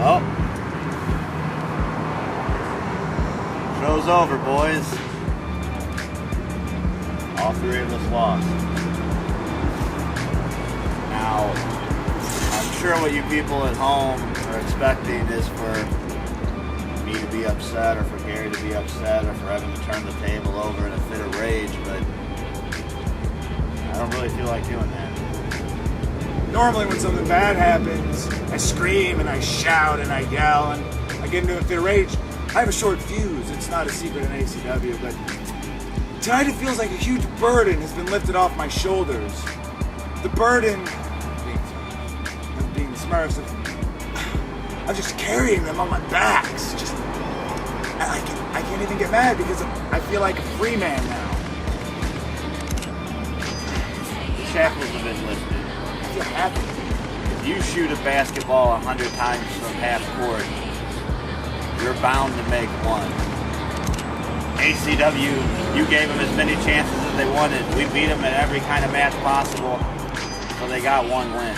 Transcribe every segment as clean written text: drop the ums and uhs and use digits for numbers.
Oh. Show's over, boys. All three of us lost. Now, I'm sure what you people at home are expecting is for me to be upset, or for Gary to be upset, or for having to turn the table over in a fit of rage, but I don't really feel like doing that. Normally when something bad happens, I scream and I shout and I yell and I get into a fit of rage. I have a short fuse. It's not a secret in ACW, but tonight it feels like a huge burden has been lifted off my shoulders. The burden of being the Smurfs, I'm just carrying them on my backs. I can't even get mad because I feel like a free man now. Shackles have been lifted. I feel happy. If you shoot a basketball 100 times from half court, you're bound to make one. ACW, you gave them as many chances as they wanted. We beat them at every kind of match possible, so they got one win.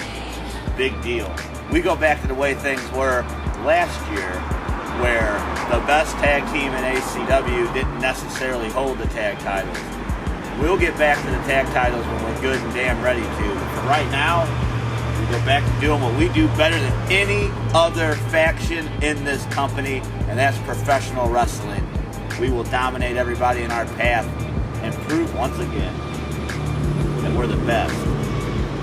Big deal. We go back to the way things were last year, where the best tag team in ACW didn't necessarily hold the tag titles. We'll get back to the tag titles when we're good and damn ready to. But for right now, we go back to doing what we do better than any other faction in this company, and that's professional wrestling. We will dominate everybody in our path and prove once again that we're the best.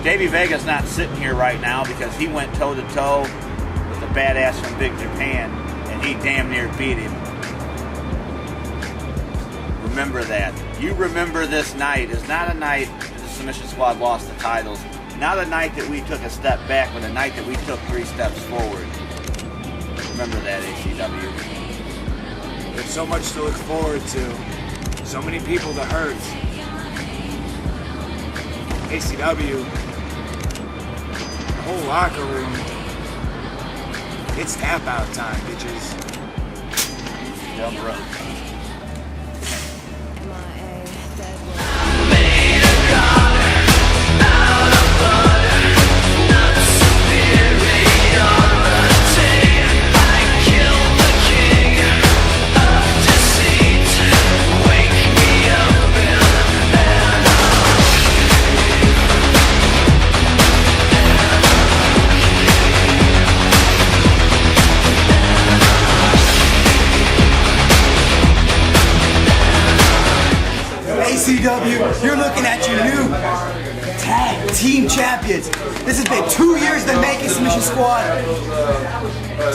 Davey Vega's not sitting here right now because he went toe-to-toe with the badass from Big Japan, and he damn near beat him. Remember that. You remember this night is not a night that the Submission Squad lost the titles, not a night that we took a step back, but a night that we took 3 steps forward. Remember that, ACW. There's so much to look forward to. So many people to hurt. ACW, the whole locker room. It's tap out time, bitches. Jump rope. ACW, you're looking at your new tag team champions. This has been 2 years in the making, Submission Squad.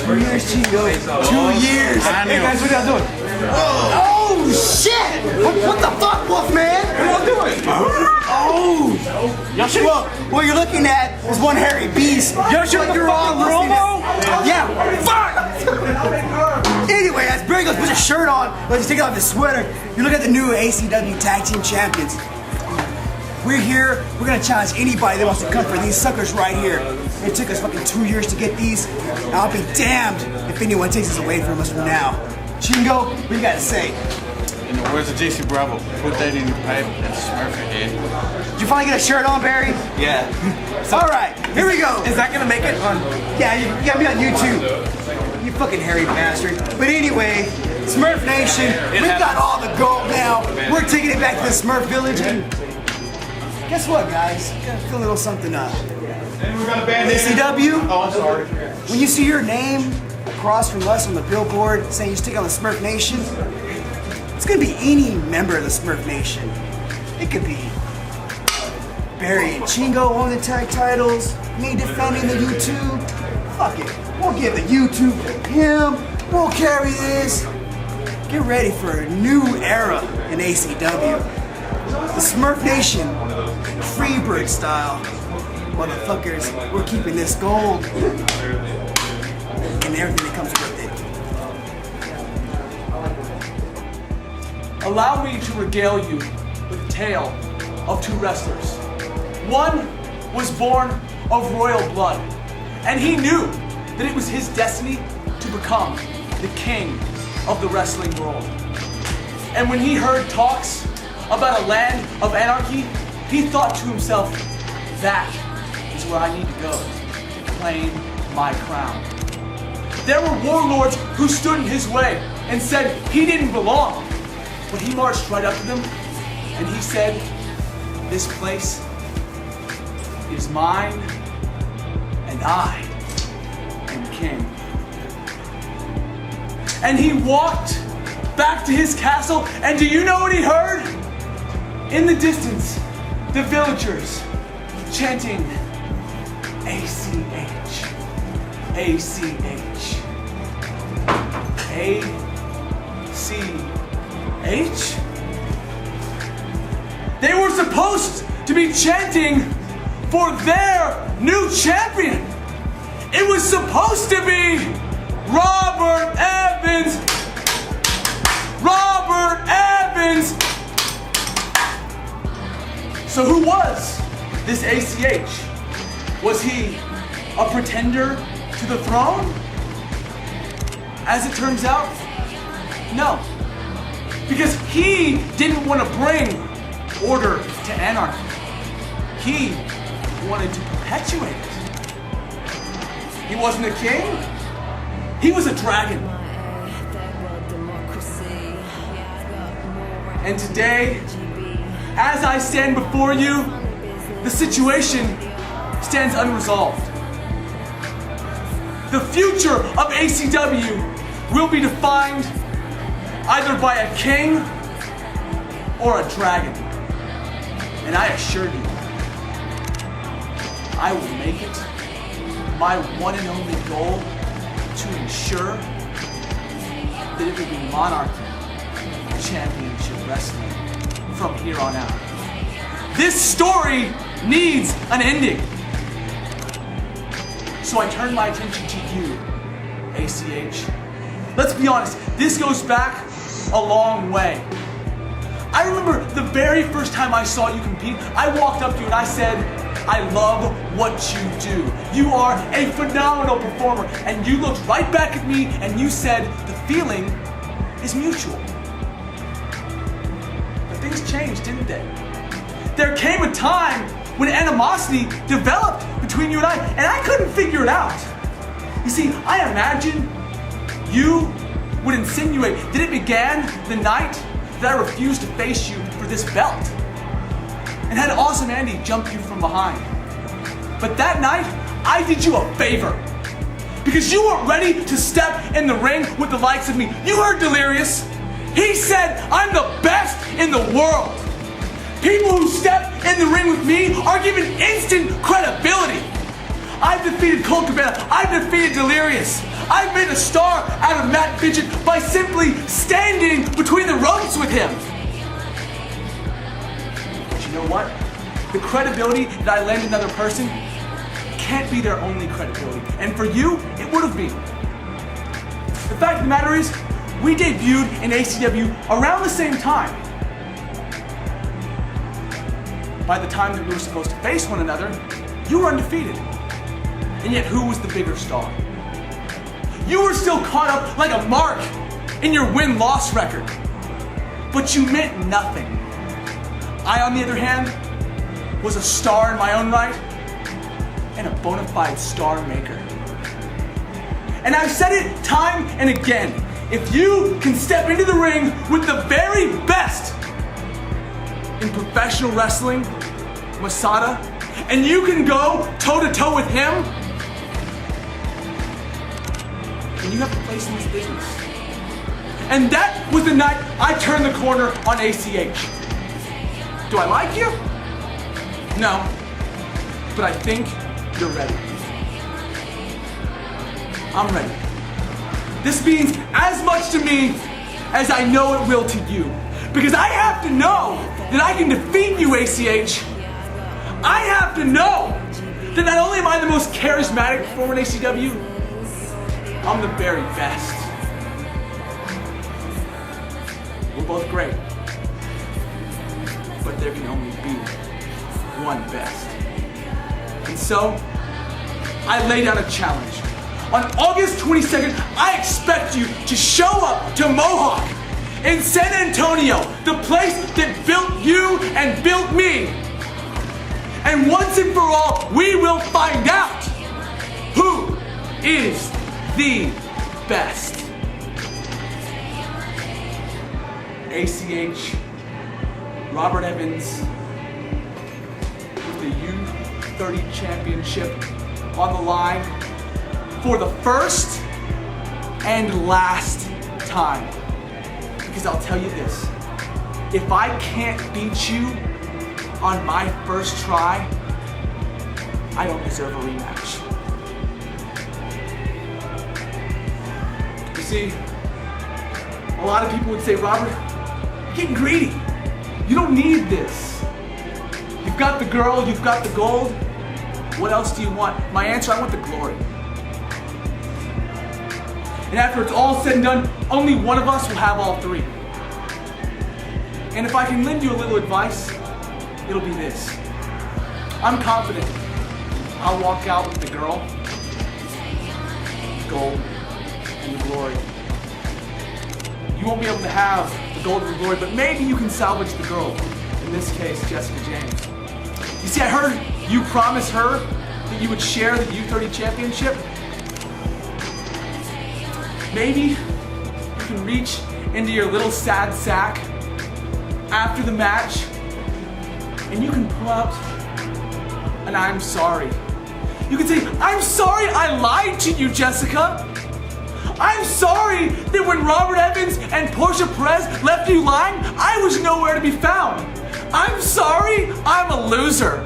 2 years, Chingo. 2 years. Hey guys, what are y'all doing? Oh shit! What the fuck, Wolfman? What are y'all doing? Oh! What you're looking at is one hairy beast. Yo, shut the fucking promo! Yeah, fuck! Anyway, as Barry goes, put your shirt on, let's take off his sweater. You look at the new ACW Tag Team Champions. We're here, we're gonna challenge anybody that wants to come for these suckers right here. It took us fucking 2 years to get these. And I'll be damned if anyone takes this away from us from now. Chingo, what you gotta say? In the words of JC Bravo, put that in your pipe and smurf your head. Did you finally get a shirt on, Barry? Yeah. Alright, here we go. Is that gonna make it on? Yeah, you gotta be on YouTube. You fucking hairy bastard. But anyway, Smurf Nation, we got all the gold now. We're taking it back to the Smurf Village, and guess what, guys? Gotta feel a little something up. ACW, Oh, I'm sorry. when you see your name across from us on the billboard saying you stick on the Smurf Nation, it's gonna be any member of the Smurf Nation. It could be Barry and Chingo on the tag titles, me defending the YouTube. Fuck it, we'll give the YouTube to him. We'll carry this. Get ready for a new era in ACW. The Smurf Nation, Freebird style. Motherfuckers, we're keeping this gold and everything that comes with it. Allow me to regale you with a tale of 2 wrestlers. One was born of royal blood, and he knew that it was his destiny to become the king of the wrestling world. And when he heard talks about a land of anarchy, he thought to himself, that is where I need to go to claim my crown. there were warlords who stood in his way and said he didn't belong. But he marched right up to them and he said, "This place is mine and I am king." And he walked back to his castle, and do you know what he heard? In the distance, the villagers chanting, ACH, ACH, ACH. They were supposed to be chanting for their new champion. It was supposed to be Robert Evans. Robert Evans. So who was this ACH? Was he a pretender to the throne? As it turns out, no. Because he didn't want to bring order to anarchy. He wanted to perpetuate it. He wasn't a king. He was a dragon. And today, as I stand before you, the situation stands unresolved. The future of ACW will be defined either by a king or a dragon. And I assure you, I will make it my one and only goal to ensure that it will be Monarchy Championship Wrestling from here on out. This story needs an ending. So I turn my attention to you, ACH. Let's be honest, this goes back a long way. I remember the very first time I saw you compete, I walked up to you and I said, "I love what you do. You are a phenomenal performer." And you looked right back at me and you said, "The feeling is mutual." But things changed, didn't they? There came a time when animosity developed between you and I couldn't figure it out. You see, I imagine you would insinuate that it began the night that I refused to face you for this belt and had Awesome Andy jump you from behind. But that night, I did you a favor because you weren't ready to step in the ring with the likes of me. You heard Delirious. He said, "I'm the best in the world." People who step in the ring with me are given instant credibility. I've defeated Colt Cabana. I've defeated Delirious. I've made a star out of Matt Fidget by simply standing between the ropes with him. But you know what? The credibility that I lend another person can't be their only credibility. And for you, it would have been. The fact of the matter is, we debuted in ACW around the same time. By the time that we were supposed to face one another, you were undefeated. And yet, who was the bigger star? You were still caught up like a mark in your win-loss record. But you meant nothing. I, on the other hand, was a star in my own right and a bona fide star maker. And I've said it time and again. If you can step into the ring with the very best in professional wrestling, Masada, and you can go toe-to-toe with him, then you have a place in this business. And that was the night I turned the corner on ACH. Do I like you? No. But I think you're ready. I'm ready. This means as much to me as I know it will to you. Because I have to know that I can defeat you, ACH. I have to know that not only am I the most charismatic performer in ACW, I'm the very best. We're both great. But there can only be one best. And so, I laid out a challenge. On August 22nd, I expect you to show up to Mohawk in San Antonio, the place that built you and built me. And once and for all, we will find out who is the best. ACH, Robert Evans, with the U30 championship on the line for the first and last time. Because I'll tell you this, if I can't beat you on my first try, I don't deserve a rematch. You see, a lot of people would say, Robert, you're getting greedy. You don't need this. You've got the girl, you've got the gold. What else do you want? My answer, I want the glory. And after it's all said and done, only one of us will have all three. And if I can lend you a little advice, it'll be this. I'm confident I'll walk out with the girl, gold, and the glory. You won't be able to have the gold and the glory, but maybe you can salvage the girl. In this case, Jessica James. You see, I heard you promise her that you would share the U30 championship. Maybe you can reach into your little sad sack after the match and you can pull out an I'm sorry. You can say, I'm sorry I lied to you, Jessica. I'm sorry that when Robert Evans and Portia Perez left you lying, I was nowhere to be found. I'm sorry I'm a loser.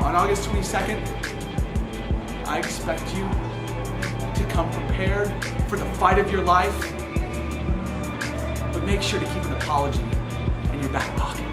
On August 22nd, I expect you to come prepared for the fight of your life, but make sure to keep an apology in your back pocket.